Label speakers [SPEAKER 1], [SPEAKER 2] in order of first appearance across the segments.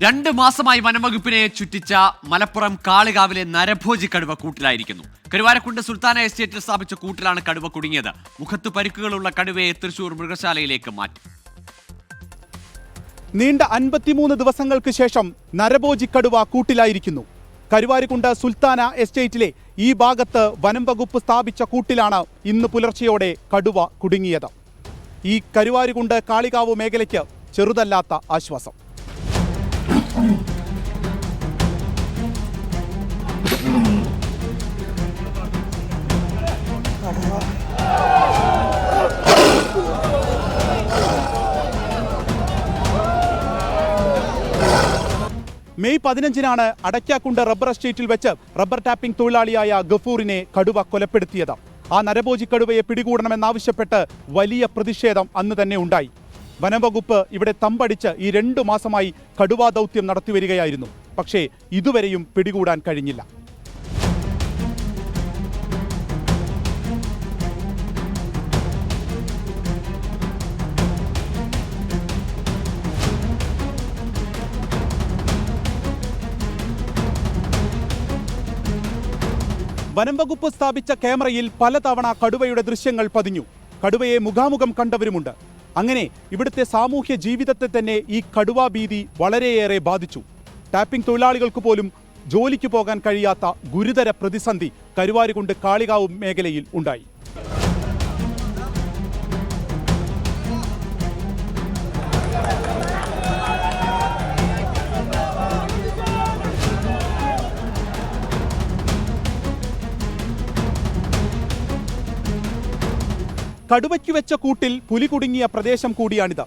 [SPEAKER 1] 2 മാസമായി വനംവകുപ്പിനെ ചുറ്റിച്ച മലപ്പുറം കാളികാവിലെ നരഭോജി കടുവ കൂട്ടിലായിരിക്കുന്നു. കരുവാരക്കുണ്ട് സുൽത്താന എസ്റ്റേറ്റിൽ സ്ഥാപിച്ച കൂട്ടിലാണ് കടുവ കുടുങ്ങിയത്. മുഖത്ത് പരിക്കുകളുള്ള കടുവയെ തൃശൂർ മൃഗശാലയിലേക്ക് മാറ്റി.
[SPEAKER 2] നീണ്ട 53 ദിവസങ്ങൾക്ക് ശേഷം നരഭോജി കടുവ കൂട്ടിലായിരിക്കുന്നു. കരുവാരക്കുണ്ട് സുൽത്താന എസ്റ്റേറ്റിലെ ഈ ഭാഗത്ത് വനംവകുപ്പ് സ്ഥാപിച്ച കൂട്ടിലാണ് ഇന്ന് പുലർച്ചെയോടെ കടുവ കുടുങ്ങിയത്. ഈ കരുവാരക്കുണ്ട് കാളികാവ് മേഖലയ്ക്ക് ചെറുതല്ലാത്ത ആശ്വാസം. മെയ് 15-നാണ് അടയ്ക്കാക്കുണ്ട് റബ്ബർ എസ്റ്റേറ്റിൽ വെച്ച് റബ്ബർ ടാപ്പിംഗ് തൊഴിലാളിയായ ഗഫൂറിനെ കടുവ കൊലപ്പെടുത്തിയത്. ആ നരഭോജി കടുവയെ പിടികൂടണമെന്നാവശ്യപ്പെട്ട് വലിയ പ്രതിഷേധം അന്ന് തന്നെ ഉണ്ടായി. വനംവകുപ്പ് ഇവിടെ തമ്പടിച്ച് ഈ 2 മാസമായി കടുവാ ദൗത്യം നടത്തിവരികയായിരുന്നു. പക്ഷേ ഇതുവരെയും പിടികൂടാൻ കഴിഞ്ഞില്ല. വനംവകുപ്പ് സ്ഥാപിച്ച ക്യാമറയിൽ പലതവണ കടുവയുടെ ദൃശ്യങ്ങൾ പതിഞ്ഞു. കടുവയെ മുഖാമുഖം കണ്ടവരുമുണ്ട്. അങ്ങനെ ഇവിടുത്തെ സാമൂഹ്യ ജീവിതത്തെ തന്നെ ഈ കടുവാ ഭീതി വളരെയേറെ ബാധിച്ചു. ടാപ്പിംഗ് തൊഴിലാളികൾക്ക് പോലും ജോലിക്ക് പോകാൻ കഴിയാത്ത ഗുരുതര പ്രതിസന്ധി കരുവാരക്കുണ്ട് കാളികാവ് മേഖലയിൽ ഉണ്ടായി. കടുവയ്ക്ക് വെച്ച കൂട്ടിൽ പുലി കുടുങ്ങിയ പ്രദേശം കൂടിയാണിത്.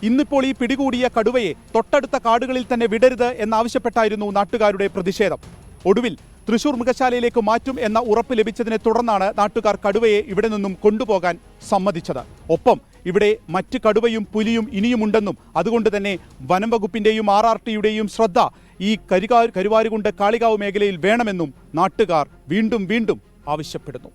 [SPEAKER 2] ഇന്നിപ്പോൾ ഈ പിടികൂടിയ കടുവയെ തൊട്ടടുത്ത കാടുകളിൽ തന്നെ വിടരുത് എന്നാവശ്യപ്പെട്ടായിരുന്നു നാട്ടുകാരുടെ പ്രതിഷേധം. ഒടുവിൽ തൃശൂർ മൃഗശാലയിലേക്ക് മാറ്റും എന്ന ഉറപ്പ് ലഭിച്ചതിനെ തുടർന്നാണ് നാട്ടുകാർ കടുവയെ ഇവിടെ നിന്നും കൊണ്ടുപോകാൻ സമ്മതിച്ചത്. ഒപ്പം ഇവിടെ മറ്റ് കടുവയും പുലിയും ഇനിയുമുണ്ടെന്നും അതുകൊണ്ട് തന്നെ വനംവകുപ്പിന്റെയും RRTയുടെയും ശ്രദ്ധ ഈ കരുവാരക്കുണ്ട് കാളികാവ് മേഖലയിൽ വേണമെന്നും നാട്ടുകാർ വീണ്ടും ആവശ്യപ്പെടുന്നു.